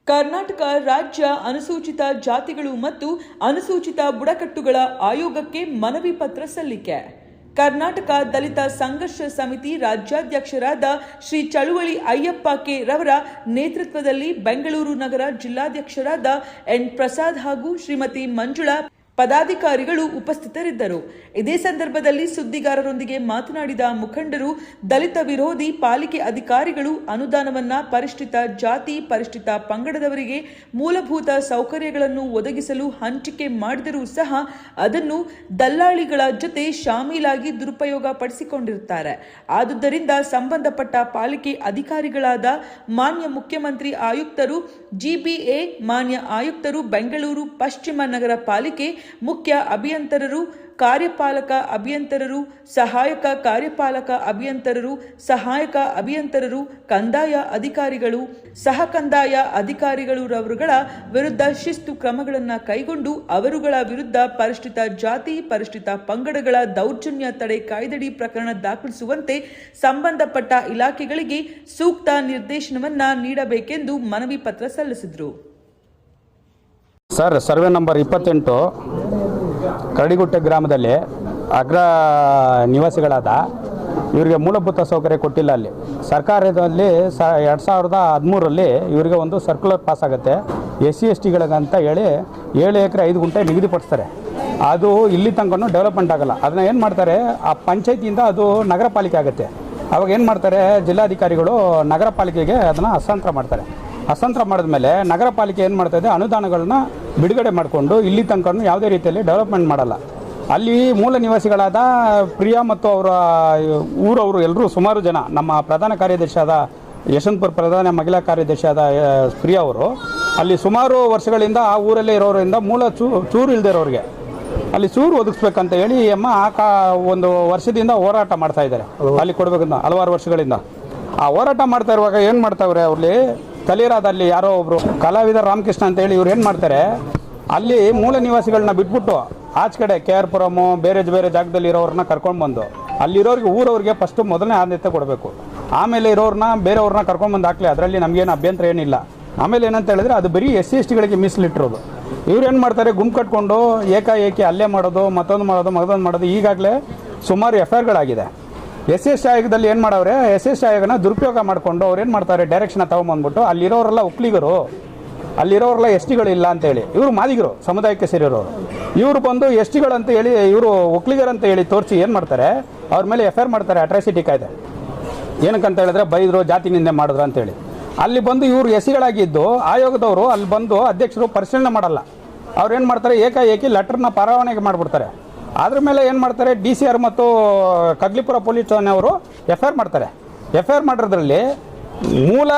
ಕರ್ನಾಟಕ ರಾಜ್ಯ ಅನುಸೂಚಿತ ಜಾತಿಗಳು ಮತ್ತು ಅನುಸೂಚಿತ ಬುಡಕಟ್ಟುಗಳ ಆಯೋಗಕ್ಕೆ ಮನವಿ ಪತ್ರ ಸಲ್ಲಿಕೆ. ಕರ್ನಾಟಕ ದಲಿತ ಸಂಘರ್ಷ ಸಮಿತಿ ರಾಜ್ಯಾಧ್ಯಕ್ಷರಾದ ಶ್ರೀ ಚಳುವಳಿ ಅಯ್ಯಪ್ಪ ಕೆ ರವರ ನೇತೃತ್ವದಲ್ಲಿ ಬೆಂಗಳೂರು ನಗರ ಜಿಲ್ಲಾಧ್ಯಕ್ಷರಾದ ಎನ್ ಪ್ರಸಾದ್ ಹಾಗೂ ಶ್ರೀಮತಿ ಮಂಜುಳಾ ಪದಾಧಿಕಾರಿಗಳು ಉಪಸ್ಥಿತರಿದ್ದರು. ಇದೇ ಸಂದರ್ಭದಲ್ಲಿ ಸುದ್ದಿಗಾರರೊಂದಿಗೆ ಮಾತನಾಡಿದ ಮುಖಂಡರು, ದಲಿತ ವಿರೋಧಿ ಪಾಲಿಕೆ ಅಧಿಕಾರಿಗಳು ಅನುದಾನವನ್ನ ಪರಿಷ್ಠಿತ ಜಾತಿ, ಪರಿಷ್ಠಿತ ಪಂಗಡದವರಿಗೆ ಮೂಲಭೂತ ಸೌಕರ್ಯಗಳನ್ನು ಒದಗಿಸಲು ಹಂಚಿಕೆ ಮಾಡಿದರೂ ಸಹ ಅದನ್ನು ದಲ್ಲಾಳಿಗಳ ಜೊತೆ ಶಾಮೀಲಾಗಿ ದುರುಪಯೋಗ ಪಡಿಸಿಕೊಂಡಿರುತ್ತಾರೆ. ಆದುದರಿಂದ ಸಂಬಂಧಪಟ್ಟ ಪಾಲಿಕೆ ಅಧಿಕಾರಿಗಳಾದ ಮಾನ್ಯ ಮುಖ್ಯಮಂತ್ರಿ ಆಯುಕ್ತರು, ಜಿಬಿಎ ಮಾನ್ಯ ಆಯುಕ್ತರು, ಬೆಂಗಳೂರು ಪಶ್ಚಿಮ ನಗರ ಪಾಲಿಕೆ ಮುಖ್ಯ ಅಭಿಯಂತರರು, ಕಾರ್ಯಪಾಲಕ ಅಭಿಯಂತರರು, ಸಹಾಯಕ ಕಾರ್ಯಪಾಲಕ ಅಭಿಯಂತರರು, ಸಹಾಯಕ ಅಭಿಯಂತರರು, ಕಂದಾಯ ಅಧಿಕಾರಿಗಳು, ಸಹ ಕಂದಾಯ ಅಧಿಕಾರಿಗಳು ರವರುಗಳ ವಿರುದ್ಧ ಶಿಸ್ತು ಕ್ರಮಗಳನ್ನು ಕೈಗೊಂಡು ಅವರುಗಳ ವಿರುದ್ಧ ಪರಿಷ್ಠಿತ ಜಾತಿ, ಪರಿಷ್ಠಿತ ಪಂಗಡಗಳ ದೌರ್ಜನ್ಯ ತಡೆ ಕಾಯ್ದೆಯಡಿ ಪ್ರಕರಣ ದಾಖಲಿಸುವಂತೆ ಸಂಬಂಧಪಟ್ಟ ಇಲಾಖೆಗಳಿಗೆ ಸೂಕ್ತ ನಿರ್ದೇಶನವನ್ನ ನೀಡಬೇಕೆಂದು ಮನವಿ ಪತ್ರ ಸಲ್ಲಿಸಿದರು. ಸರ್, ಸರ್ವೆ ನಂಬರ್ 28 ಕರಡಿಗುಟ್ಟೆ ಗ್ರಾಮದಲ್ಲಿ ಅಗ್ರ ನಿವಾಸಿಗಳಾದ ಇವರಿಗೆ ಮೂಲಭೂತ ಸೌಕರ್ಯ ಕೊಟ್ಟಿಲ್ಲ. ಅಲ್ಲಿ ಸರ್ಕಾರದಲ್ಲಿ 2013ರಲ್ಲಿ ಇವರಿಗೆ ಒಂದು ಸರ್ಕ್ಯುಲರ್ ಪಾಸ್ ಆಗುತ್ತೆ. SC/ST ಗಳಿಗಂತ ಹೇಳಿ 7 ಎಕರೆ 5 ಗುಂಟೆ ನಿಗದಿಪಡಿಸ್ತಾರೆ. ಅದು ಇಲ್ಲಿ ತನಕ ಡೆವಲಪ್ಮೆಂಟ್ ಆಗಲ್ಲ. ಅದನ್ನ ಏನು ಮಾಡ್ತಾರೆ, ಆ ಪಂಚಾಯತಿಯಿಂದ ಅದು ನಗರ ಪಾಲಿಕೆ ಆಗುತ್ತೆ. ಅವಾಗ ಏನು ಮಾಡ್ತಾರೆ, ಜಿಲ್ಲಾಧಿಕಾರಿಗಳು ನಗರ ಪಾಲಿಕೆಗೆ ಅದನ್ನು ಹಸ್ತಾಂತರ ಮಾಡ್ತಾರೆ. ಹಸ್ತಾಂತರ ಮಾಡಿದ್ಮೇಲೆ ನಗರ ಪಾಲಿಕೆ ಏನು ಮಾಡ್ತಾಯಿದೆ, ಅನುದಾನಗಳನ್ನ ಬಿಡುಗಡೆ ಮಾಡಿಕೊಂಡು ಇಲ್ಲಿ ತನಕ ಯಾವುದೇ ರೀತಿಯಲ್ಲಿ ಡೆವಲಪ್ಮೆಂಟ್ ಮಾಡಲ್ಲ. ಅಲ್ಲಿ ಮೂಲ ನಿವಾಸಿಗಳಾದ ಪ್ರಿಯಾ ಮತ್ತು ಅವರ ಊರವರು ಎಲ್ಲರೂ ಸುಮಾರು ಜನ, ನಮ್ಮ ಪ್ರಧಾನ ಕಾರ್ಯದರ್ಶಿಯಾದ ಯಶವಂತಪುರ ಪ್ರಧಾನ ಮಹಿಳಾ ಕಾರ್ಯದರ್ಶಿಯಾದ ಪ್ರಿಯಾ ಅವರು ಅಲ್ಲಿ ಸುಮಾರು ವರ್ಷಗಳಿಂದ ಆ ಊರಲ್ಲೇ ಇರೋರಿಂದ ಮೂಲ ಚೂರು ಇಲ್ಲದೆ ಇರೋರಿಗೆ ಅಲ್ಲಿ ಚೂರು ಒದಗಿಸ್ಬೇಕಂತ ಹೇಳಿ ಅಮ್ಮ ಒಂದು ವರ್ಷದಿಂದ ಹೋರಾಟ ಮಾಡ್ತಾ ಇದ್ದಾರೆ. ಅಲ್ಲಿ ಕೊಡಬೇಕಂತ ಹಲವಾರು ವರ್ಷಗಳಿಂದ ಆ ಹೋರಾಟ ಮಾಡ್ತಾ ಇರುವಾಗ ಏನು ಮಾಡ್ತಾವ್ರೆ, ಅವ್ರಲ್ಲಿ ತಲೀರಾದಲ್ಲಿ ಯಾರೋ ಒಬ್ಬರು ಕಲಾವಿದ ರಾಮಕೃಷ್ಣ ಅಂತ ಹೇಳಿ ಇವ್ರು ಏನು ಮಾಡ್ತಾರೆ, ಅಲ್ಲಿ ಮೂಲ ನಿವಾಸಿಗಳನ್ನ ಬಿಟ್ಬಿಟ್ಟು ಆಚೆ ಕಡೆ KR ಪುರಮು ಬೇರೆ ಜಾಗದಲ್ಲಿ ಇರೋರನ್ನ ಕರ್ಕೊಂಡು ಬಂದು ಅಲ್ಲಿರೋರಿಗೆ ಊರವ್ರಿಗೆ ಫಸ್ಟು ಮೊದಲನೇ ಆದ್ಯತೆ ಕೊಡಬೇಕು. ಆಮೇಲೆ ಇರೋರನ್ನ ಬೇರೆಯವ್ರನ್ನ ಕರ್ಕೊಂಡ್ಬಂದು ಹಾಕ್ಲಿ, ಅದರಲ್ಲಿ ನಮಗೇನು ಅಭ್ಯಂತರ ಏನಿಲ್ಲ. ಆಮೇಲೆ ಏನಂತ ಹೇಳಿದ್ರೆ ಅದು ಬರೀ SC/ST ಗಳಿಗೆ ಮೀಸಲಿಟ್ಟಿರೋದು. ಇವ್ರು ಏನು ಮಾಡ್ತಾರೆ, ಗುಂಪು ಕಟ್ಕೊಂಡು ಏಕಾಏಕಿ ಅಲ್ಲೇ ಮಾಡೋದು, ಮತ್ತೊಂದು ಮಾಡೋದು. ಈಗಾಗಲೇ ಸುಮಾರು FIRಗಳಾಗಿದೆ. SC/ST ಆಯೋಗದಲ್ಲಿ ಏನು ಮಾಡವ್ರೆ, SC/ST ಆಯೋಗನ ದುರುಪಯೋಗ ಮಾಡಿಕೊಂಡು ಅವ್ರು ಏನು ಮಾಡ್ತಾರೆ, ಡೈರೆಕ್ಷನ್ ತೊಗೊಂಬಂದ್ಬಿಟ್ಟು ಅಲ್ಲಿರೋರೆಲ್ಲ ಒಕ್ಕಲಿಗರು, ಅಲ್ಲಿರೋರೆಲ್ಲ ST/ಗಳಿಲ್ಲ ಅಂತೇಳಿ ಇವರು ಮಾದಿಗರು ಸಮುದಾಯಕ್ಕೆ ಸೇರಿರೋರು, ಇವರು ಬಂದು ST/ಗಳಂತ ಹೇಳಿ ಇವರು ಒಕ್ಕಲಿಗರಂತ ಹೇಳಿ ತೋರಿಸಿ ಏನು ಮಾಡ್ತಾರೆ, ಅವ್ರ ಮೇಲೆ FIR ಮಾಡ್ತಾರೆ. ಅಟ್ರಾಸಿಟಿ ಕಾಯ್ದೆ ಏನಕ್ಕಂತ ಹೇಳಿದ್ರೆ ಬೈದರು, ಜಾತಿ ನಿಂದೆ ಮಾಡಿದ್ರು ಅಂತೇಳಿ. ಅಲ್ಲಿ ಬಂದು ಇವರು SC/ಗಳಾಗಿದ್ದು ಆಯೋಗದವರು ಅಲ್ಲಿ ಬಂದು ಅಧ್ಯಕ್ಷರು ಪರಿಶೀಲನೆ ಮಾಡಲ್ಲ. ಅವ್ರು ಏನು ಮಾಡ್ತಾರೆ, ಏಕಾಏಕಿ ಲೆಟರ್ನ ಪರವಾನಗಿ ಮಾಡಿಬಿಡ್ತಾರೆ. ಅದ್ರ ಮೇಲೆ ಏನು ಮಾಡ್ತಾರೆ, DCR ಮತ್ತು ಕಗ್ಲಿಪುರ ಪೊಲೀಸ್ ಠಾಣೆಯವರು FIR ಮಾಡ್ತಾರೆ. FIR ಮಾಡಿರೋದ್ರಲ್ಲಿ ಮೂಲ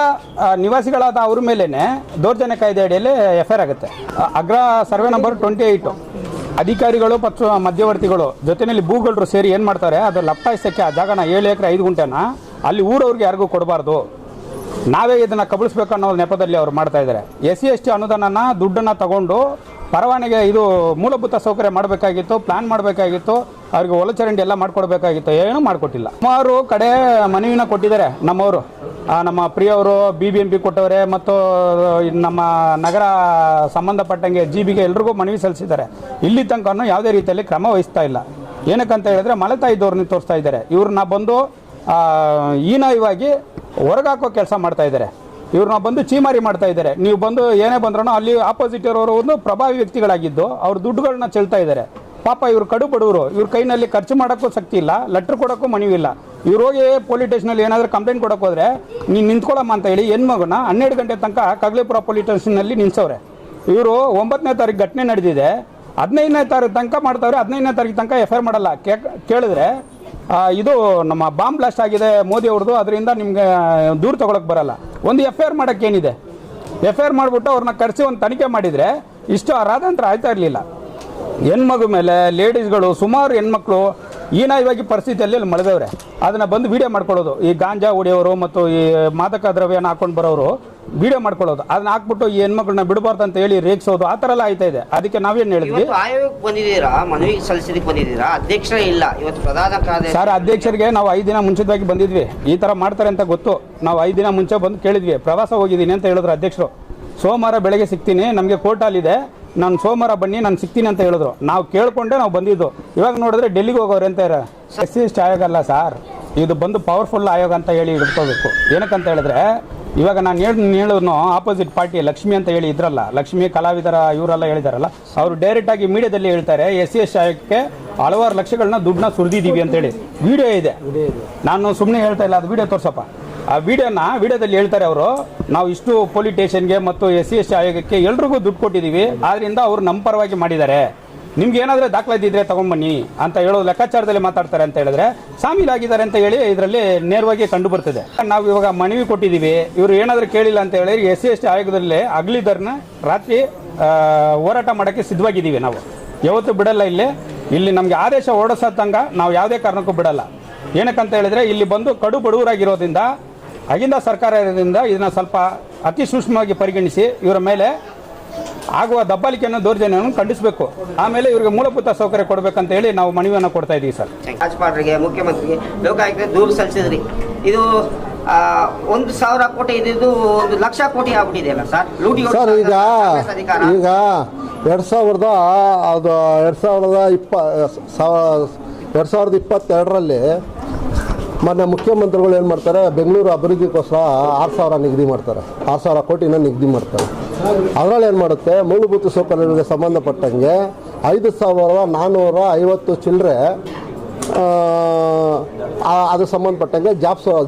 ನಿವಾಸಿಗಳಾದ ಅವ್ರ ಮೇಲೇ ದೌರ್ಜನ್ಯ ಕಾಯ್ದೆ ಅಡಿಯಲ್ಲಿ FIR ಆಗುತ್ತೆ. ಅಗ್ರ ಸರ್ವೆ ನಂಬರ್ 28 ಅಧಿಕಾರಿಗಳು ಮತ್ತು ಮಧ್ಯವರ್ತಿಗಳು ಜೊತೆಯಲ್ಲಿ ಭೂಗಳರು ಸೇರಿ ಏನು ಮಾಡ್ತಾರೆ, ಅದು ಲಪ್ಟಾಯಿಸೋಕ್ಕೆ ಆ ಜಾಗನ 7 ಎಕರೆ 5 ಗುಂಟೆನ ಅಲ್ಲಿ ಊರವ್ರಿಗೆ ಯಾರಿಗೂ ಕೊಡಬಾರ್ದು, ನಾವೇ ಇದನ್ನು ಕಬಳಿಸ್ಬೇಕು ಅನ್ನೋ ನೆಪದಲ್ಲಿ ಅವ್ರು ಮಾಡ್ತಾ ಇದ್ದಾರೆ. SC/ST ಅನುದಾನನ ದುಡ್ಡನ್ನು ತಗೊಂಡು ಪರವಾನಗಿ ಇದು ಮೂಲಭೂತ ಸೌಕರ್ಯ ಮಾಡಬೇಕಾಗಿತ್ತು, ಪ್ಲಾನ್ ಮಾಡಬೇಕಾಗಿತ್ತು, ಅವ್ರಿಗೆ ಒಳಚರಂಡಿ ಎಲ್ಲ ಮಾಡಿಕೊಡ್ಬೇಕಾಗಿತ್ತು, ಏನೂ ಮಾಡಿಕೊಟ್ಟಿಲ್ಲ. ಸುಮಾರು ಕಡೆ ಮನವಿನ ಕೊಟ್ಟಿದ್ದಾರೆ ನಮ್ಮವರು, ನಮ್ಮ ಪ್ರಿಯವರು BBMP ಕೊಟ್ಟವರೆ ಮತ್ತು ನಮ್ಮ ನಗರ ಸಂಬಂಧಪಟ್ಟಂಗೆ GBಗೆ ಎಲ್ರಿಗೂ ಮನವಿ ಸಲ್ಲಿಸಿದ್ದಾರೆ. ಇಲ್ಲಿ ತನಕ ಯಾವುದೇ ರೀತಿಯಲ್ಲಿ ಕ್ರಮ ವಹಿಸ್ತಾ ಇಲ್ಲ. ಏನಕ್ಕಂತ ಹೇಳಿದ್ರೆ ಮಲತಾಯಿ ಧೋರಣೆ ತೋರಿಸ್ತಾ ಇದ್ದಾರೆ. ಇವ್ರನ್ನ ಬಂದು ಹೀನಾಯವಾಗಿ ಹೊರಗಾಕೋ ಕೆಲಸ ಮಾಡ್ತಾ ಇದ್ದಾರೆ. ಇವ್ರನ್ನ ಬಂದು ಚೀಮಾರಿ ಮಾಡ್ತಾ ಇದ್ದಾರೆ. ನೀವು ಬಂದು ಏನೇ ಬಂದ್ರೂ ಅಲ್ಲಿ ಆಪೋಸಿಟ್ ಇರೋರು ಒಂದು ಪ್ರಭಾವಿ ವ್ಯಕ್ತಿಗಳಾಗಿದ್ದು ಅವ್ರ ದುಡ್ಡುಗಳನ್ನ ಚೆಲ್ತಾ ಇದ್ದಾರೆ. ಪಾಪ ಇವ್ರು ಕಡು ಬಡವರು, ಇವ್ರ ಕೈನಲ್ಲಿ ಖರ್ಚು ಮಾಡೋಕ್ಕೂ ಶಕ್ತಿ ಇಲ್ಲ, ಲೆಟ್ರ್ ಕೊಡೋಕ್ಕೂ ಮನವಿಲ್ಲ. ಇವ್ರು ಹೋಗಿ ಪೊಲೀಸ್ ಸ್ಟೇಷನಲ್ಲಿ ಏನಾದರೂ ಕಂಪ್ಲೇಂಟ್ ಕೊಡೋಕೆ ಹೋದರೆ ನೀನು ನಿಂತ್ಕೊಳ್ಳಮ್ಮ ಅಂತ ಹೇಳಿ ಹೆಣ್ಮಗನ 12 ಗಂಟೆ ತನಕ ಕಗ್ಲಿಪುರ ಪೊಲೀಸ್ ಸ್ಟೇಷನ್ನಲ್ಲಿ ನಿಲ್ಸವ್ರೆ. ಇವರು 9ನೇ ತಾರೀಕು ಘಟನೆ ನಡೆದಿದೆ, 15ನೇ ತಾರೀಕು ತನಕ ಮಾಡ್ತಾವ್ರೆ. 15ನೇ ತಾರೀಕು ತನಕ FIR ಮಾಡಲ್ಲ. ಕೇಳಿದ್ರೆ ಇದು ನಮ್ಮ ಬಾಂಬ್ ಬ್ಲಾಸ್ಟ್ ಆಗಿದೆ ಮೋದಿ ಅವ್ರದ್ದು, ಅದರಿಂದ ನಿಮಗೆ ದೂರ ತೊಗೊಳಕ್ಕೆ ಬರಲ್ಲ. ಒಂದು FIR ಮಾಡೋಕ್ಕೇನಿದೆ, FIR ಮಾಡಿಬಿಟ್ಟು ಅವ್ರನ್ನ ಕರೆಸಿ ಒಂದು ತನಿಖೆ ಮಾಡಿದರೆ ಇಷ್ಟು ರಾಧಾಂತರ ಆಯ್ತಾ ಇರಲಿಲ್ಲ. ಹೆಣ್ಮಗು ಮೇಲೆ ಲೇಡೀಸ್ಗಳು ಸುಮಾರು ಹೆಣ್ಮಕ್ಳು ಹೀನಾಯವಾಗಿ ಪರಿಸ್ಥಿತಿಯಲ್ಲಿ ಅಲ್ಲಿ ಮಳೆದವ್ರೆ. ಅದನ್ನು ಬಂದು ವಿಡಿಯೋ ಮಾಡ್ಕೊಳ್ಳೋದು, ಈ ಗಾಂಜಾ ಹೊಡೆಯೋರು ಮತ್ತು ಈ ಮಾದಕ ದ್ರವ್ಯನ ಹಾಕೊಂಡು ಬರೋರು ವಿಡಿಯೋ ಮಾಡ್ಕೊಳ್ಳೋದು, ಅದನ್ನ ಹಾಕ್ಬಿಟ್ಟು ಈ ಹೆಣ್ಮಕ್ಳನ್ನ ಬಿಡಬಾರ್ದು ಅಂತ ಹೇಳಿ ರೇಗಿಸೋದು, ಆ ಥರ ಎಲ್ಲ ಆಯ್ತಾ ಇದೆ. ಅದಕ್ಕೆ ನಾವೇನು ಹೇಳಿದ್ವಿ, ಆಯೋಗಕ್ಕೆ ಬಂದಿದ್ದೀರಾ, ಮನವಿ ಸಲ್ಲಿಸಲಿಕ್ಕೆ ಬಂದಿದ್ದೀರಾ, ಅಧ್ಯಕ್ಷರೇ ಇಲ್ಲ ಇವತ್ತು ಪ್ರಧಾನ ಕಾರ್ಯದರ್ಶಿ ಸರ್. ಅಧ್ಯಕ್ಷರಿಗೆ ನಾವು 5 ದಿನ ಮುಂಚಿತವಾಗಿ ಬಂದಿದ್ವಿ, ಈ ಥರ ಮಾಡ್ತಾರೆ ಅಂತ ಗೊತ್ತು. ನಾವು 5 ದಿನ ಮುಂಚೆ ಬಂದು ಕೇಳಿದ್ವಿ, ಪ್ರವಾಸ ಹೋಗಿದ್ದೀನಿ ಅಂತ ಹೇಳಿದ್ರು ಅಧ್ಯಕ್ಷರು. ಸೋಮವಾರ ಬೆಳಗ್ಗೆ ಸಿಗ್ತೀನಿ, ನಮಗೆ ಕೋರ್ಟಲ್ಲಿದೆ, ನಾನು ಸೋಮವಾರ ಬನ್ನಿ ನಾನು ಸಿಗ್ತೀನಿ ಅಂತ ಹೇಳಿದ್ರು. ನಾವು ಕೇಳಿಕೊಂಡೆ ನಾವು ಬಂದಿದ್ದು. ಇವಾಗ ನೋಡಿದ್ರೆ ಡೆಲ್ಲಿಗೆ ಹೋಗೋರು ಅಂತ SC ಆಯೋಗ ಅಲ್ಲ ಸರ್, ಇದು ಬಂದು ಪವರ್ಫುಲ್ ಆಯೋಗ ಅಂತ ಹೇಳಿ ಹಿಡ್ಕೋಬೇಕು. ಏನಕ್ಕಂತ ಹೇಳಿದ್ರೆ ಇವಾಗ ನಾನು ಹೇಳೋನು ಆಪೋಸಿಟ್ ಪಾರ್ಟಿ ಲಕ್ಷ್ಮಿ ಅಂತ ಹೇಳಿ ಇದ್ರಲ್ಲ, ಲಕ್ಷ್ಮಿ ಕಲಾವಿದರ ಇವರೆಲ್ಲ ಹೇಳಿದಾರಲ್ಲ, ಅವರು ಡೈರೆಕ್ಟಾಗಿ ಮೀಡಿಯಾದಲ್ಲಿ ಹೇಳ್ತಾರೆ SC ಆಯೋಗಕ್ಕೆ ಹಲವಾರು ಲಕ್ಷಗಳನ್ನ ದುಡ್ಡನ್ನ ಸುರಿದಿದ್ದೀವಿ ಅಂತೇಳಿ. ವಿಡಿಯೋ ಇದೆ, ನಾನು ಸುಮ್ಮನೆ ಹೇಳ್ತಾ ಇಲ್ಲ, ಅದು ವಿಡಿಯೋ ತೋರ್ಸಪ್ಪ. ಆ ವಿಡಿಯೋದಲ್ಲಿ ಹೇಳ್ತಾರೆ ಅವರು, ನಾವು ಇಷ್ಟು ಪೊಲೀಸ್ ಸ್ಟೇಷನ್ಗೆ ಮತ್ತು SC ಆಯೋಗಕ್ಕೆ ಎಲ್ರಿಗೂ ದುಡ್ಡು ಕೊಟ್ಟಿದ್ದೀವಿ, ಆದ್ದರಿಂದ ಅವರು ನಮ್ಮ ಪರವಾಗಿ ಮಾಡಿದ್ದಾರೆ, ನಿಮ್ಗೆ ಏನಾದರೂ ದಾಖಲಾತಿದ್ರೆ ತಗೊಂಬನ್ನಿ ಅಂತ ಹೇಳೋ ಲೆಕ್ಕಾಚಾರದಲ್ಲಿ ಮಾತಾಡ್ತಾರೆ ಅಂತ ಹೇಳಿದ್ರೆ ಶಾಮೀಲಾಗಿದ್ದಾರೆ ಅಂತ ಹೇಳಿ ಇದರಲ್ಲಿ ನೇರವಾಗಿ ಕಂಡು ಬರ್ತದೆ. ನಾವು ಇವಾಗ ಮನವಿ ಕೊಟ್ಟಿದ್ದೀವಿ, ಇವರು ಏನಾದರೂ ಕೇಳಿಲ್ಲ ಅಂತ ಹೇಳಿ SC ಆಯೋಗದಲ್ಲಿ ಹಗಲಿದ್ದರನ್ನ ರಾತ್ರಿ ಹೋರಾಟ ಮಾಡೋಕ್ಕೆ ಸಿದ್ಧವಾಗಿದ್ದೀವಿ. ನಾವು ಯಾವತ್ತೂ ಬಿಡಲ್ಲ. ಇಲ್ಲಿ ನಮಗೆ ಆದೇಶ ಹೊರಡಿಸೋದಂಗ ನಾವು ಯಾವುದೇ ಕಾರಣಕ್ಕೂ ಬಿಡಲ್ಲ. ಏನಕ್ಕಂತ ಹೇಳಿದ್ರೆ ಇಲ್ಲಿ ಬಂದು ಕಡು ಬಡವರಾಗಿರೋದ್ರಿಂದ ಆಗಿಂದ ಸರ್ಕಾರದಿಂದ ಇದನ್ನ ಸ್ವಲ್ಪ ಅತಿ ಸೂಕ್ಷ್ಮವಾಗಿ ಪರಿಗಣಿಸಿ ಇವರ ಮೇಲೆ ಆಗುವ ದಬ್ಬಾಳಿಕೆಯನ್ನು ದೌರ್ಜನ್ಯವನ್ನು ಖಂಡಿಸಬೇಕು. ಆಮೇಲೆ ಇವರಿಗೆ ಮೂಲಭೂತ ಸೌಕರ್ಯ ಕೊಡಬೇಕಂತ ಹೇಳಿ ನಾವು ಮನವಿಯನ್ನು ಕೊಡ್ತಾ ಇದ್ದೀವಿ ಸರ್. ರಾಜ್ಯಪಾಲರಿಗೆ, ಮುಖ್ಯಮಂತ್ರಿಗೆ, ಲೋಕಾಯುಕ್ತರಿಗೆ ದೂರು ಸಲ್ಲಿಸಿದ್ರಿ. ಇದು 1,000 ಕೋಟಿ ಇದ್ದಿದ್ದು 1,00,000 ಕೋಟಿ ಆಗ್ಬಿಟ್ಟಿದೆಯಲ್ಲ ಸರ್, ಲೂಟಿ ಸರ್. ಈಗ 2022ರಲ್ಲಿ ಮೊನ್ನೆ ಮುಖ್ಯಮಂತ್ರಿಗಳು ಏನು ಮಾಡ್ತಾರೆ, ಬೆಂಗಳೂರು ಅಭಿವೃದ್ಧಿಗೋಸ್ಕರ 6,000 ನಿಗದಿ ಮಾಡ್ತಾರೆ, 6,000 ಕೋಟಿನ ನಿಗದಿ ಮಾಡ್ತಾರೆ. ಅದರಲ್ಲಿ ಏನು ಮಾಡುತ್ತೆ, ಮೂಲಭೂತ ಸೌಕರ್ಯಗಳಿಗೆ ಸಂಬಂಧಪಟ್ಟಂಗೆ 5,450 ಚಿಲ್ಲರೆ ಅದು ಸಂಬಂಧಪಟ್ಟಂಗೆ ಜಾಬ್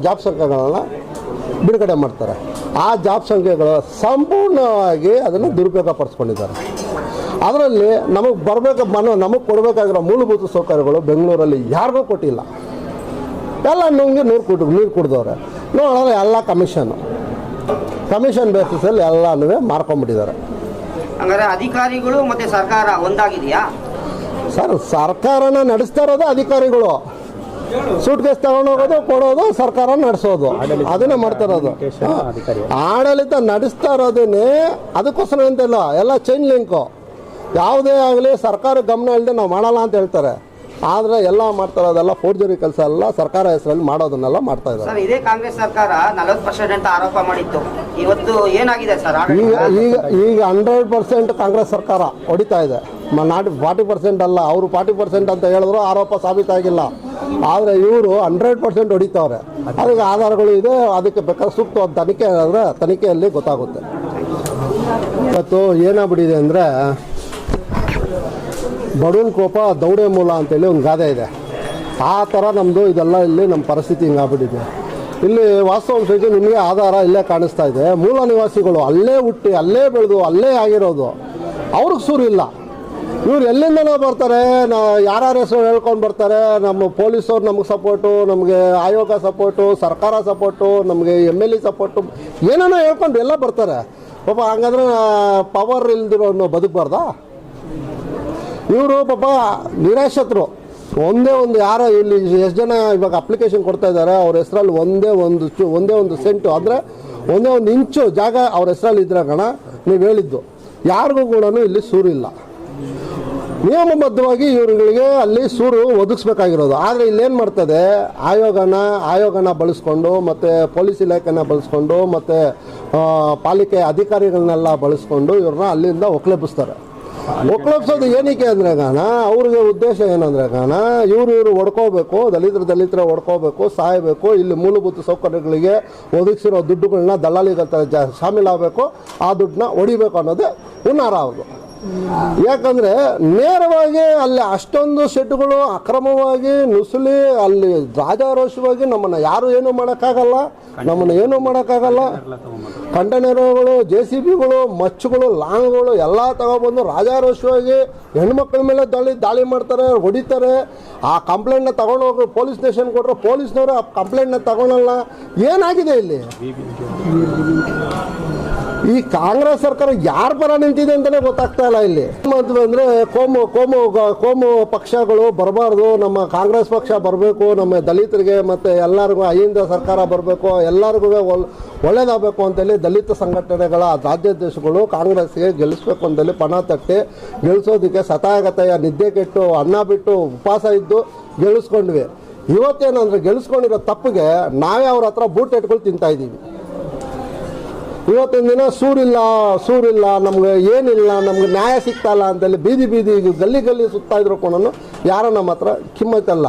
ಸಂಖ್ಯೆಗಳನ್ನು ಬಿಡುಗಡೆ ಮಾಡ್ತಾರೆ. ಆ ಜಾಬ್ ಸಂಖ್ಯೆಗಳು ಸಂಪೂರ್ಣವಾಗಿ ಅದನ್ನು ದುರುಪಯೋಗ ಪಡಿಸ್ಕೊಂಡಿದ್ದಾರೆ. ಅದರಲ್ಲಿ ನಮಗೆ ಕೊಡಬೇಕಾಗಿರೋ ಮೂಲಭೂತ ಸೌಕರ್ಯಗಳು ಬೆಂಗಳೂರಲ್ಲಿ ಯಾರಿಗೂ ಕೊಟ್ಟಿಲ್ಲ. ಎಲ್ಲ ನಮಗೆ ನೀರು ಕುಡಿದವ್ರೆ. ನೋಡಿದ್ರೆ ಎಲ್ಲ ಕಮಿಷನ್ ಬೇಸಿಸಲ್ಲಿ ಎಲ್ಲನೂ ಮಾರ್ಕೊಂಡ್ಬಿಟ್ಟಿದ್ದಾರೆ. ಹಂಗಾರೆ ಅಧಿಕಾರಿಗಳು ಮತ್ತು ಸರ್ಕಾರ ಒಂದಾಗಿದೆಯಾ ಸರ್? ಸರ್ಕಾರನ ನಡೆಸ್ತಾ ಇರೋದು ಅಧಿಕಾರಿಗಳು, ಸೂಟ್ ಕೇಸ್ ತಗೊಂಡೋಗೋದು ಕೊಡೋದು, ಸರ್ಕಾರ ನಡೆಸೋದು, ಅದನ್ನೇ ಮಾಡ್ತಾ ಇರೋದು. ಆಡಳಿತ ನಡೆಸ್ತಾ ಇರೋದೇನೆ, ಅದಕ್ಕೋಸ್ಕರ ಅಂತಿಲ್ಲ, ಎಲ್ಲ ಚೈನ್ ಲಿಂಕು. ಯಾವುದೇ ಆಗಲಿ ಸರ್ಕಾರ ಗಮನ ಇಲ್ಲದೆ ನಾವು ಮಾಡಲ್ಲ ಅಂತ ಹೇಳ್ತಾರೆ, ಆದರೆ ಎಲ್ಲ ಮಾಡ್ತಾ ಇರೋದೆಲ್ಲ ಫೋರ್ಜರಿ ಕೆಲಸ ಎಲ್ಲ ಸರ್ಕಾರ ಹೆಸರಲ್ಲಿ ಮಾಡೋದನ್ನೆಲ್ಲ ಮಾಡ್ತಾ ಇದ್ದಾರೆ. ಸರ್, ಇದೇ ಕಾಂಗ್ರೆಸ್ ಸರ್ಕಾರ 40% ಅಂತ ಆರೋಪ ಮಾಡಿತ್ತು. ಇವತ್ತು ಏನಾಗಿದೆ ಸರ್? ಈಗ 100% ಕಾಂಗ್ರೆಸ್ ಸರ್ಕಾರ ಹೊಡಿತಾ ಇದೆ. 40% ಅಲ್ಲ, ಅವರು 40% ಅಂತ ಹೇಳಿದ್ರು, ಆರೋಪ ಸಾಬೀತಾಗಿಲ್ಲ. ಆದರೆ ಇವರು 100% ಹೊಡಿತಾವ್ರೆ. ಅದಕ್ಕೆ ಆಧಾರಗಳು ಇದೆ, ಅದಕ್ಕೆ ಬೇಕಾದ್ರೆ ಸೂಕ್ತ ತನಿಖೆ ಆದರೆ ತನಿಖೆಯಲ್ಲಿ ಗೊತ್ತಾಗುತ್ತೆ. ಇವತ್ತು ಏನಾಗ್ಬಿಟ್ಟಿದೆ ಅಂದರೆ, ಬಡವನ ಕೋಪ ದೌಡೆ ಮೂಲ ಅಂತೇಳಿ ಒಂದು ಗಾದೆ ಇದೆ. ಆ ಥರ ನಮ್ಮದು ಇದೆಲ್ಲ ಇಲ್ಲಿ ನಮ್ಮ ಪರಿಸ್ಥಿತಿ ಹಿಂಗಾಗ್ಬಿಟ್ಟಿದೆ. ಇಲ್ಲಿ ವಾಸ್ತವಾಂಶಕ್ಕೆ ನಿಮಗೆ ಆಧಾರ ಇಲ್ಲೇ ಕಾಣಿಸ್ತಾ ಇದೆ. ಮೂಲ ನಿವಾಸಿಗಳು ಅಲ್ಲೇ ಹುಟ್ಟಿ, ಅಲ್ಲೇ ಬೆಳೆದು, ಅಲ್ಲೇ ಆಗಿರೋದು, ಅವ್ರಿಗೆ ಸೂರಿಲ್ಲ. ಇವ್ರು ಎಲ್ಲಿಂದನೋ ಬರ್ತಾರೆ, ಯಾರ್ಯಾರ ಹೆಸರು ಹೇಳ್ಕೊಂಡು ಬರ್ತಾರೆ. ನಮ್ಮ ಪೊಲೀಸವ್ರು ನಮಗೆ ಸಪೋರ್ಟು, ನಮಗೆ ಆಯೋಗ ಸಪೋರ್ಟು, ಸರ್ಕಾರ ಸಪೋರ್ಟು, ನಮಗೆ MLA ಸಪೋರ್ಟು, ಏನೇನೋ ಹೇಳ್ಕೊಂಡು ಎಲ್ಲ ಬರ್ತಾರೆ. ಪಾಪ ಹಂಗಂದ್ರೆ ಪವರ್ ಇಲ್ದಿರೋ ಬದುಕಬಾರ್ದಾ? ಇವರು ಪಾಪ ನಿರಾಶತರು. ಒಂದೇ ಒಂದು ಯಾರೋ ಇಲ್ಲಿ ಎಷ್ಟು ಜನ ಇವಾಗ ಅಪ್ಲಿಕೇಶನ್ ಕೊಡ್ತಾ ಇದ್ದಾರೆ, ಅವ್ರ ಹೆಸರಲ್ಲಿ ಒಂದೇ ಒಂದು ಸೆಂಟು ಅಂದರೆ ಒಂದೇ ಒಂದು ಇಂಚು ಜಾಗ ಅವ್ರ ಹೆಸರಲ್ಲಿ ಇದ್ರೆ ಕಣ ನೀವು ಹೇಳಿದ್ದು ಯಾರಿಗೂ ಕೂಡ ಇಲ್ಲಿ ಸೂರಿಲ್ಲ. ನಿಯಮಬದ್ಧವಾಗಿ ಇವ್ರುಗಳಿಗೆ ಅಲ್ಲಿ ಸೂರು ಒದಗಿಸ್ಬೇಕಾಗಿರೋದು. ಆದರೆ ಇಲ್ಲೇನು ಮಾಡ್ತದೆ, ಆಯೋಗನ ಬಳಸ್ಕೊಂಡು, ಮತ್ತು ಪೊಲೀಸ್ ಇಲಾಖೆನ ಬಳಸ್ಕೊಂಡು, ಮತ್ತು ಪಾಲಿಕೆ ಅಧಿಕಾರಿಗಳನ್ನೆಲ್ಲ ಬಳಸ್ಕೊಂಡು ಇವ್ರನ್ನ ಅಲ್ಲಿಂದ ಒಕ್ಲೆಬ್ಬಿಸ್ತಾರೆ. ಒಕ್ಲೆಬ್ಸೋದು ಏನಕ್ಕೆ ಅಂದರೆ ಅವ್ರಿಗೆ ಉದ್ದೇಶ ಏನಂದರೆ ಇವರು ಹೊಡ್ಕೋಬೇಕು, ದಲಿತರ ಹೊಡ್ಕೋಬೇಕು, ಸಾಯಬೇಕು, ಇಲ್ಲಿ ಮೂಲಭೂತ ಸೌಕರ್ಯಗಳಿಗೆ ಒದಗಿಸಿರೋ ದುಡ್ಡುಗಳನ್ನ ದಲ್ಲಾಳಿಗಳ ಶಾಮೀಲಾಗಬೇಕು, ಆ ದುಡ್ಡನ್ನ ಹೊಡಿಬೇಕು ಅನ್ನೋದೇ ಹುನ್ನಾರ ಅವ್ರದ್ದು. ಯಾಕಂದರೆ ನೇರವಾಗಿ ಅಲ್ಲಿ ಅಷ್ಟೊಂದು ಶೆಡ್ಡುಗಳು ಅಕ್ರಮವಾಗಿ ನುಸುಳಿ ಅಲ್ಲಿ ರಾಜಾರೋಷವಾಗಿ ನಮ್ಮನ್ನು ಯಾರು ಏನೂ ಮಾಡೋಕ್ಕಾಗಲ್ಲ, ಕಂಟೈನರ್ಗಳು, JCBಗಳು, ಮಚ್ಚುಗಳು, ಲಾಂಗ್ಗಳು ಎಲ್ಲ ತಗೊಬಂದು ರಾಜಾರೋಷವಾಗಿ ಹೆಣ್ಮಕ್ಳ ಮೇಲೆ ದಾಳಿ ಮಾಡ್ತಾರೆ, ಹೊಡಿತಾರೆ. ಆ ಕಂಪ್ಲೇಂಟ್ನ ತಗೊಂಡೋಗಿ ಪೊಲೀಸ್ ಸ್ಟೇಷನ್ ಕೊಟ್ಟರೆ ಪೊಲೀಸ್ನವರು ಆ ಕಂಪ್ಲೇಂಟ್ನ ತಗೊಳಲ್ಲ. ಏನಾಗಿದೆ ಇಲ್ಲಿ? ಈ ಕಾಂಗ್ರೆಸ್ ಸರ್ಕಾರ ಯಾರ ಪರ ನಿಂತಿದೆ ಅಂತಲೇ ಗೊತ್ತಾಗ್ತಾ ಇಲ್ಲ. ಇಲ್ಲಿ ಅಂದರೆ ಕೋಮು ಪಕ್ಷಗಳು ಬರಬಾರ್ದು, ನಮ್ಮ ಕಾಂಗ್ರೆಸ್ ಪಕ್ಷ ಬರಬೇಕು, ನಮ್ಮ ದಲಿತರಿಗೆ ಮತ್ತು ಎಲ್ಲರಿಗೂ ಅಹಿಂದ ಸರ್ಕಾರ ಬರಬೇಕು, ಎಲ್ಲರಿಗೂ ಒಳ್ಳೇದಾಗಬೇಕು ಅಂತೇಳಿ ದಲಿತ ಸಂಘಟನೆಗಳ ರಾಜ್ಯಾಧ್ಯಕ್ಷಗಳು ಕಾಂಗ್ರೆಸ್ಗೆ ಗೆಲ್ಲಿಸ್ಬೇಕು ಅಂತೇಳಿ ಪಣ ತಟ್ಟಿ ಗೆಲ್ಲಿಸೋದಕ್ಕೆ ಸತಾಯಗತಾಯ ನಿದ್ದೆ ಕೆಟ್ಟು ಅನ್ನ ಬಿಟ್ಟು ಉಪವಾಸ ಇದ್ದು ಗೆಲ್ಲಿಸ್ಕೊಂಡ್ವಿ. ಇವತ್ತೇನಂದರೆ ಗೆಲ್ಲಿಸ್ಕೊಂಡಿರೋ ತಪ್ಪಿಗೆ ನಾವೇ ಅವ್ರ ಹತ್ರ ಬೂಟ್ ಇಟ್ಕೊಂಡು ತಿಂತಾಯಿದ್ದೀವಿ. ಇವತ್ತಿನ ದಿನ ಸೂರಿಲ್ಲ ನಮ್ಗೆ ಏನಿಲ್ಲ, ನಮ್ಗೆ ನ್ಯಾಯ ಸಿಗ್ತಾಯಿಲ್ಲ ಅಂತೇಳಿ ಬೀದಿ ಗಲ್ಲಿ ಸುತ್ತಾ ಇದ್ರು ಕೂಡ ಯಾರೋ ನಮ್ಮ ಹತ್ರ ಕಿಮ್ಮತ್ತಲ್ಲ.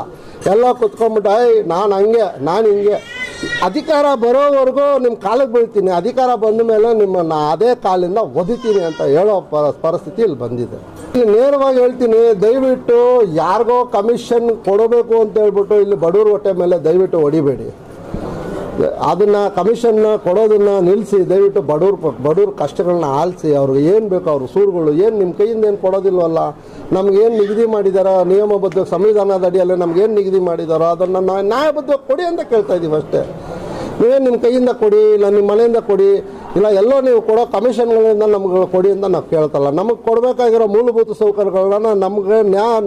ಎಲ್ಲ ಕುತ್ಕೊಂಡ್ಬಿಟ್ಟು ನಾನು ಹಿಂಗೆ ಅಧಿಕಾರ ಬರೋವರೆಗೂ ನಿಮ್ಮ ಕಾಲಿಗೆ ಬೀಳ್ತೀನಿ, ಅಧಿಕಾರ ಬಂದ ಮೇಲೆ ನಿಮ್ಮನ್ನು ಅದೇ ಕಾಲಿಂದ ಒದಿತೀನಿ ಅಂತ ಹೇಳೋ ಪರಿಸ್ಥಿತಿ ಇಲ್ಲಿ ಬಂದಿದೆ. ಈಗ ನೇರವಾಗಿ ಹೇಳ್ತೀನಿ, ದಯವಿಟ್ಟು ಯಾರಿಗೋ ಕಮಿಷನ್ ಕೊಡಬೇಕು ಅಂತ ಹೇಳ್ಬಿಟ್ಟು ಇಲ್ಲಿ ಬಡವ್ರ ಹೊಟ್ಟೆ ಮೇಲೆ ದಯವಿಟ್ಟು ಹೊಡಿಬೇಡಿ. ಅದನ್ನು ಕಮಿಷನ್ನ ಕೊಡೋದನ್ನು ನಿಲ್ಲಿಸಿ ದಯವಿಟ್ಟು ಬಡವ್ರ ಕಷ್ಟಗಳನ್ನ ಆಲಿಸಿ ಅವ್ರಿಗೆ ಏನು ಬೇಕು ಅವ್ರ ಸೂರುಗಳು ಏನು ನಿಮ್ಮ ಕೈಯಿಂದ ಏನು ಕೊಡೋದಿಲ್ವಲ್ಲ, ನಮಗೇನು ನಿಗದಿ ಮಾಡಿದಾರೋ ನಿಯಮಬದ್ಧ ಸಂವಿಧಾನದ ಅಡಿಯಲ್ಲಿ ನಮಗೇನು ನಿಗದಿ ಮಾಡಿದಾರೋ ಅದನ್ನು ನಾವು ನ್ಯಾಯಬದ್ಧವಾಗಿ ಕೊಡಿ ಅಂತ ಕೇಳ್ತಾ ಇದ್ದೀವಿ ಅಷ್ಟೇ. ನೀವೇನು ನಿಮ್ಮ ಕೈಯಿಂದ ಕೊಡಿ, ಇಲ್ಲ ನಿಮ್ಮ ಮನೆಯಿಂದ ಕೊಡಿ, ಇಲ್ಲ ಎಲ್ಲೋ ನೀವು ಕೊಡೋ ಕಮಿಷನ್ಗಳಿಂದ ನಮ್ಗೆ ಕೊಡಿ ಅಂತ ನಾವು ಕೇಳ್ತಲ್ಲ. ನಮಗೆ ಕೊಡಬೇಕಾಗಿರೋ ಮೂಲಭೂತ ಸೌಕರ್ಯಗಳನ್ನ ನಮಗೆ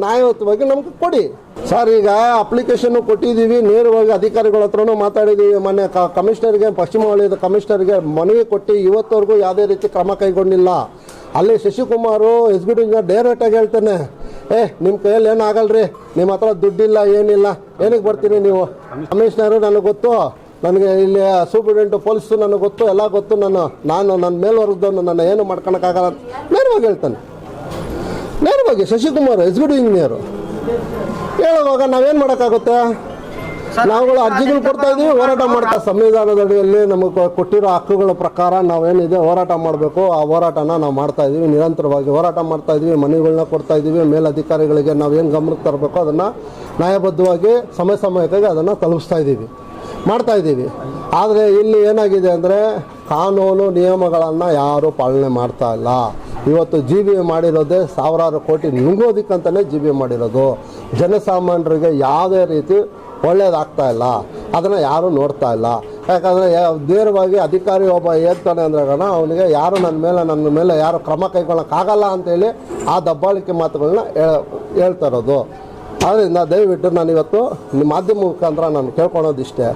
ನ್ಯಾಯಯುತವಾಗಿ ನಮ್ಗೆ ಕೊಡಿ ಸರ್. ಈಗ ಅಪ್ಲಿಕೇಶನ್ನು ಕೊಟ್ಟಿದ್ದೀವಿ, ನೇರವಾಗಿ ಅಧಿಕಾರಿಗಳ ಹತ್ರನೂ ಮಾತಾಡಿದ್ದೀವಿ. ಮೊನ್ನೆ ಕಮಿಷನರ್ಗೆ, ಪಶ್ಚಿಮ ವಲಯದ ಕಮಿಷನರ್ಗೆ ಮನವಿ ಕೊಟ್ಟು ಇವತ್ತವರೆಗೂ ಯಾವುದೇ ರೀತಿ ಕ್ರಮ ಕೈಗೊಂಡಿಲ್ಲ. ಅಲ್ಲಿ ಶಶಿಕುಮಾರು ಎಕ್ಸಿಕ್ಯೂಟಿವ್ ಇಂಜಿನಿಯರ್ ಡೈರೆಕ್ಟಾಗಿ ಹೇಳ್ತಾನೆ, ನಿಮ್ಮ ಕೈಯಲ್ಲಿ ಏನು ಆಗಲ್ರಿ, ನಿಮ್ಮ ಹತ್ರ ದುಡ್ಡಿಲ್ಲ ಏನಿಲ್ಲ, ಏನಕ್ಕೆ ಬರ್ತೀನಿ ನೀವು? ಕಮಿಷನರು ನನಗೆ ಗೊತ್ತು, ನನಗೆ ಇಲ್ಲಿ ಸೂಪರಿಂಟೆಂಡೆಂಟು ಪೊಲೀಸು ನನಗೆ ಗೊತ್ತು, ಎಲ್ಲ ಗೊತ್ತು, ನಾನು ನನ್ನ ಮೇಲ್ವರ್ಗದವನು ನನ್ನ ಏನು ಮಾಡ್ಕೊಳಕ್ಕಾಗಲ್ಲ ಅಂತ ನೇರವಾಗಿ ಹೇಳ್ತಾನೆ. ನೇರವಾಗಿ ಶಶಿಕುಮಾರ್ ಎಕ್ಸಿಕ್ಯೂಟಿವ್ ಇಂಜಿನಿಯರು ಹೇಳುವಾಗ ನಾವೇನು ಮಾಡೋಕ್ಕಾಗುತ್ತೆ? ನಾವುಗಳು ಅರ್ಜಿಗಳು ಕೊಡ್ತಾ ಇದ್ದೀವಿ, ಹೋರಾಟ ಮಾಡ್ತಾ ಸಂವಿಧಾನದ ಅಡಿಯಲ್ಲಿ ನಮಗೆ ಕೊಟ್ಟಿರೋ ಹಕ್ಕುಗಳ ಪ್ರಕಾರ ನಾವೇನಿದೆ ಹೋರಾಟ ಮಾಡಬೇಕು, ಆ ಹೋರಾಟನ ನಾವು ಮಾಡ್ತಾ ಇದ್ದೀವಿ. ನಿರಂತರವಾಗಿ ಹೋರಾಟ ಮಾಡ್ತಾ ಇದ್ದೀವಿ, ಮನವಿಗಳನ್ನ ಕೊಡ್ತಾ ಇದ್ದೀವಿ. ಮೇಲಧಿಕಾರಿಗಳಿಗೆ ನಾವೇನು ಗಮನಕ್ಕೆ ತರಬೇಕು ಅದನ್ನು ನ್ಯಾಯಬದ್ಧವಾಗಿ ಸಮಯಕ್ಕಾಗಿ ಅದನ್ನು ತಲುಪಿಸ್ತಾ ಇದ್ದೀವಿ, ಮಾಡ್ತಾ ಇದ್ದೀವಿ. ಆದರೆ ಇಲ್ಲಿ ಏನಾಗಿದೆ ಅಂದರೆ ಕಾನೂನು ನಿಯಮಗಳನ್ನು ಯಾರೂ ಪಾಲನೆ ಮಾಡ್ತಾ ಇಲ್ಲ. ಇವತ್ತು GBA ಮಾಡಿರೋದೇ ಸಾವಿರಾರು ಕೋಟಿ ನುಂಗೋದಕ್ಕಂತಲೇ GBA ಮಾಡಿರೋದು. ಜನಸಾಮಾನ್ಯರಿಗೆ ಯಾವುದೇ ರೀತಿ ಒಳ್ಳೇದಾಗ್ತಾ ಇಲ್ಲ, ಅದನ್ನು ಯಾರೂ ನೋಡ್ತಾ ಇಲ್ಲ. ಯಾಕಂದರೆ ನೇರವಾಗಿ ಅಧಿಕಾರಿ ಒಬ್ಬ ಹೇಳ್ತಾನೆ ಅಂದರೆ ಅವನಿಗೆ ಯಾರು ನನ್ನ ಮೇಲೆ ಯಾರು ಕ್ರಮ ಕೈಗೊಳ್ಳೋಕ್ಕಾಗಲ್ಲ ಅಂತೇಳಿ ಆ ದಬ್ಬಾಳಿಕೆ ಮಾತುಗಳನ್ನ ಹೇಳ್ತಾ ಇರೋದು. ಆದ್ದರಿಂದ ದಯವಿಟ್ಟು ನಾನಿವತ್ತು ನಿಮ್ಮ ಮಾಧ್ಯಮ ಮುಖಾಂತರ ನಾನು ಕೇಳ್ಕೊಳೋದಿಷ್ಟೇ,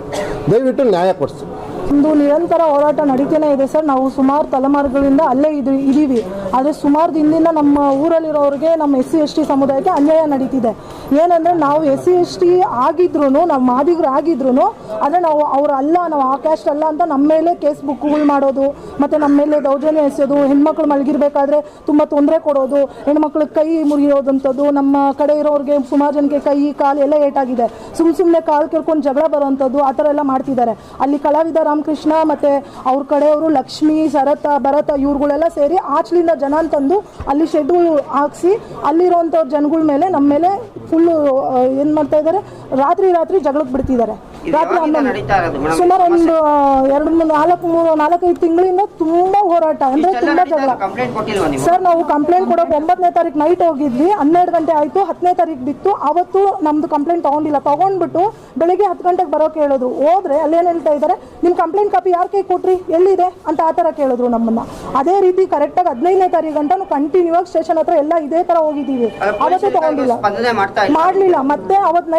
ದಯವಿಟ್ಟು ನ್ಯಾಯ ಕೊಡಿಸಿ. ಒಂದು ನಿರಂತರ ಹೋರಾಟ ನಡೀತಾನೆ ಇದೆ ಸರ್. ನಾವು ಸುಮಾರು ತಲೆಮಾರುಗಳಿಂದ ಅಲ್ಲೇ ಇದ್ದೀವಿ. ಆದರೆ ಸುಮಾರು ದಿನದಿಂದ ನಮ್ಮ ಊರಲ್ಲಿರೋರಿಗೆ, ನಮ್ಮ SC/ST ಸಮುದಾಯಕ್ಕೆ ಅನ್ಯಾಯ ನಡೀತಿದೆ. ಏನಂದರೆ ನಾವು SC/ST ಆಗಿದ್ರು, ನಾವು ಮಾದಿಗರು ಆಗಿದ್ರು, ಆದರೆ ನಾವು ಅವ್ರು ಅಲ್ಲ, ನಾವು ಆ ಕ್ಯಾಸ್ಟ್ ಅಲ್ಲ ಅಂತ ನಮ್ಮ ಮೇಲೆ ಕೇಸ್ ಬುಕ್ಗಳು ಮಾಡೋದು, ಮತ್ತು ನಮ್ಮ ಮೇಲೆ ದೌರ್ಜನ್ಯ ಎಸೆಯೋದು, ಹೆಣ್ಮಕ್ಳು ಮಲಗಿರ್ಬೇಕಾದ್ರೆ ತುಂಬ ತೊಂದರೆ ಕೊಡೋದು, ಹೆಣ್ಮಕ್ಳಿಗೆ ಕೈ ಮುರಿಯೋದಂಥದ್ದು, ನಮ್ಮ ಕಡೆ ಇರೋರಿಗೆ ಸುಮಾರು ಜನಕ್ಕೆ ಕೈ ಕಾಲು ಎಲ್ಲ ಏಟಾಗಿದೆ. ಸುಮ್ಮನೆ ಕಾಲು ಕೆರ್ಕೊಂಡು ಜಗಳ ಬರೋವಂಥದ್ದು ಆ ಥರ ಎಲ್ಲ ಮಾಡ್ತಿದ್ದಾರೆ. ಅಲ್ಲಿ ಕಲಾವಿದ ರಾಮಕೃಷ್ಣ ಮತ್ತು ಅವ್ರ ಕಡೆಯವರು ಲಕ್ಷ್ಮಿ, ಭರತ ಇವ್ರುಗಳೆಲ್ಲ ಸೇರಿ ಆಚಲಿಂದ ಜನ ಅಂತಂದು ಅಲ್ಲಿ ಶೆಡ್ ಹಾಕ್ಸಿ ಅಲ್ಲಿರೋಂಥ ಜನಗಳ ಮೇಲೆ ನಮ್ಮ ಮೇಲೆ ಫುಲ್ಲು ಏನು ಮಾಡ್ತಾ ಇದ್ದಾರೆ, ರಾತ್ರಿ ಜಗಳಕ್ಕೆ ಬಿಡ್ತಿದ್ದಾರೆ. ರಾತ್ರಿ ಸುಮಾರು ಒಂದು 4-5 ತಿಂಗಳಿಂದ ತುಂಬಾ ಹೋರಾಟ, ಅಂದ್ರೆ ತುಂಬಾ ಜಗಳ ಸರ್. ನಾವು ಕಂಪ್ಲೇಂಟ್ ಕೊಡೋಕೆ 9ನೇ ತಾರೀಕು ನೈಟ್ ಹೋಗಿದ್ವಿ, 12 ಗಂಟೆ ಆಯ್ತು, 10ನೇ ತಾರೀಕು ಬಿತ್ತು. ಅವತ್ತು ನಮ್ದು ಕಂಪ್ಲೇಂಟ್ ತಗೊಂಡ್ಬಿಟ್ಟು ಬೆಳಿಗ್ಗೆ 10 ಗಂಟೆಗೆ ಬರೋಕೆ ಹೇಳಿದ್ರು. ಹೋದ್ರೆ ಅಲ್ಲೇನು ಹೇಳ್ತಾ ಇದ್ದಾರೆ, ನಿಮ್ಮ ಕಂಪ್ಲೇಂಟ್ ಕಾಪಿ ಯಾರ ಕೈ ಕೊಟ್ರಿ, ಎಲ್ಲಿದೆ ಅಂತ ಆ ಥರ ಕೇಳಿದ್ರು ನಮ್ಮನ್ನ. ಅದೇ ರೀತಿ ಕರೆಕ್ಟಾಗಿ 15ನೇ ತಾರೀಕು ಗಂಟನೂ ಕಂಟಿನ್ಯೂ ಆಗಿ ಸ್ಟೇಷನ್ ಹತ್ರ ಎಲ್ಲ ಇದೇ ಥರ ಹೋಗಿದ್ದೀವಿ. ಅವತ್ತು ತಗೊಂಡಿಲ್ಲ, ಮಾಡಲಿಲ್ಲ. ಮತ್ತೆ ಅವತ್ತು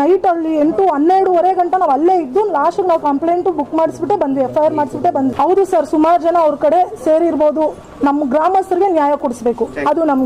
ನೈಟ್ ಅಲ್ಲಿ 8-12 ಗಂಟೆ ನಾವು ಅಲ್ಲೇ ಇದ್ದು ಲಾಸ್ಟ್ ನಾವು ಕಂಪ್ಲೇಂಟ್ ಬುಕ್ ಮಾಡಿಸ್ಬಿಟ್ಟೆ ಬಂದ್ವಿ, FIR ಮಾಡಿಸ್ಬಿಟ್ಟೆ ಬಂದ್ವಿ. ಹೌದು ಸರ್, ಸುಮಾರು ಜನ ಅವ್ರ ಕಡೆ ಸೇರಿರ್ಬೋದು. ನಮ್ಮ ಗ್ರಾಮಸ್ಥರಿಗೆ ನ್ಯಾಯ ಕೊಡಿಸ್ಬೇಕು, ಅದು ನಮ್ಗೆ